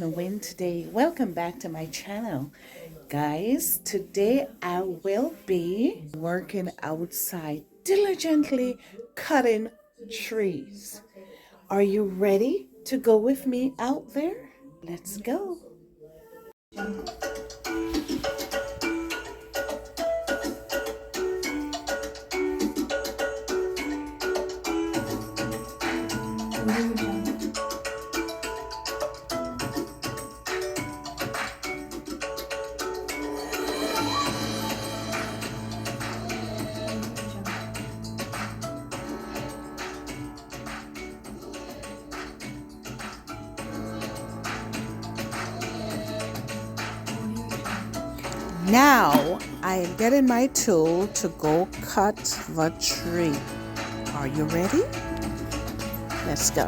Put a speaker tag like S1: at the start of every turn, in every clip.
S1: and win today. Welcome back to my channel. Guys, today I will be working outside, diligently cutting trees. Are you ready to go with me out there? Let's go. Now I am getting my tool to go cut the tree. Are you ready? Let's go.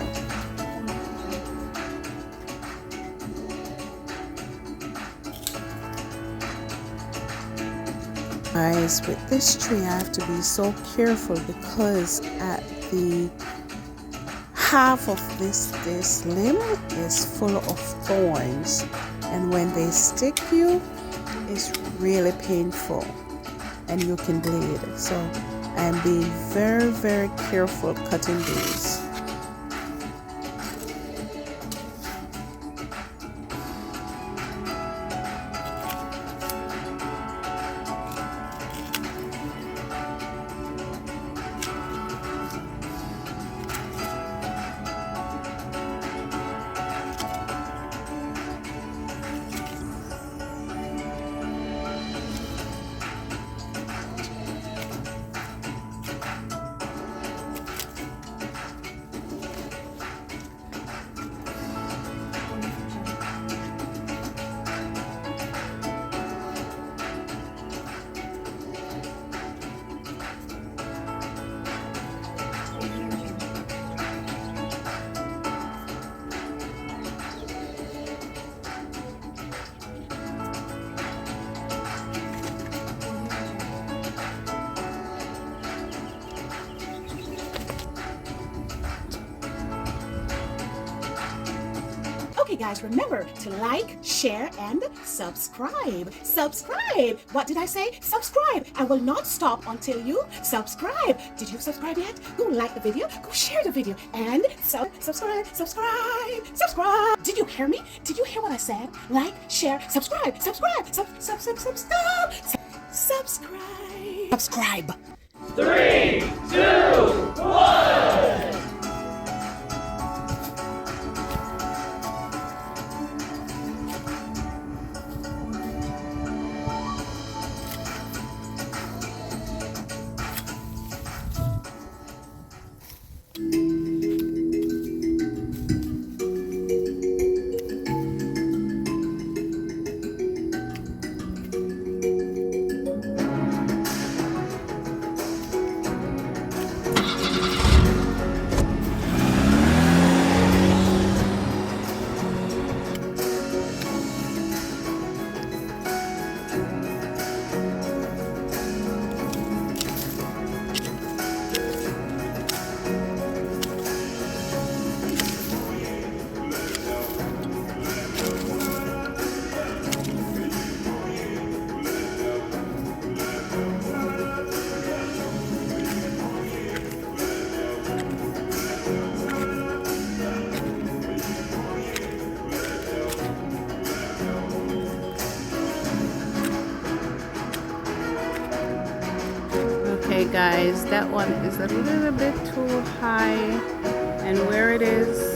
S1: Guys, with this tree I have to be so careful because at the half of this limb is full of thorns, and when they stick you, it's really painful and you can bleed. So I'm being very careful cutting these.
S2: Okay guys, remember to like, share, and subscribe. Subscribe! What did I say? Subscribe! I will not stop until you subscribe. Did you subscribe yet? Go like the video, go share the video, and subscribe. Did you hear me? Did you hear what I said? Like, share, subscribe. Subscribe.
S3: 3, 2, 1.
S1: Okay guys, that one is a little bit too high, and where it is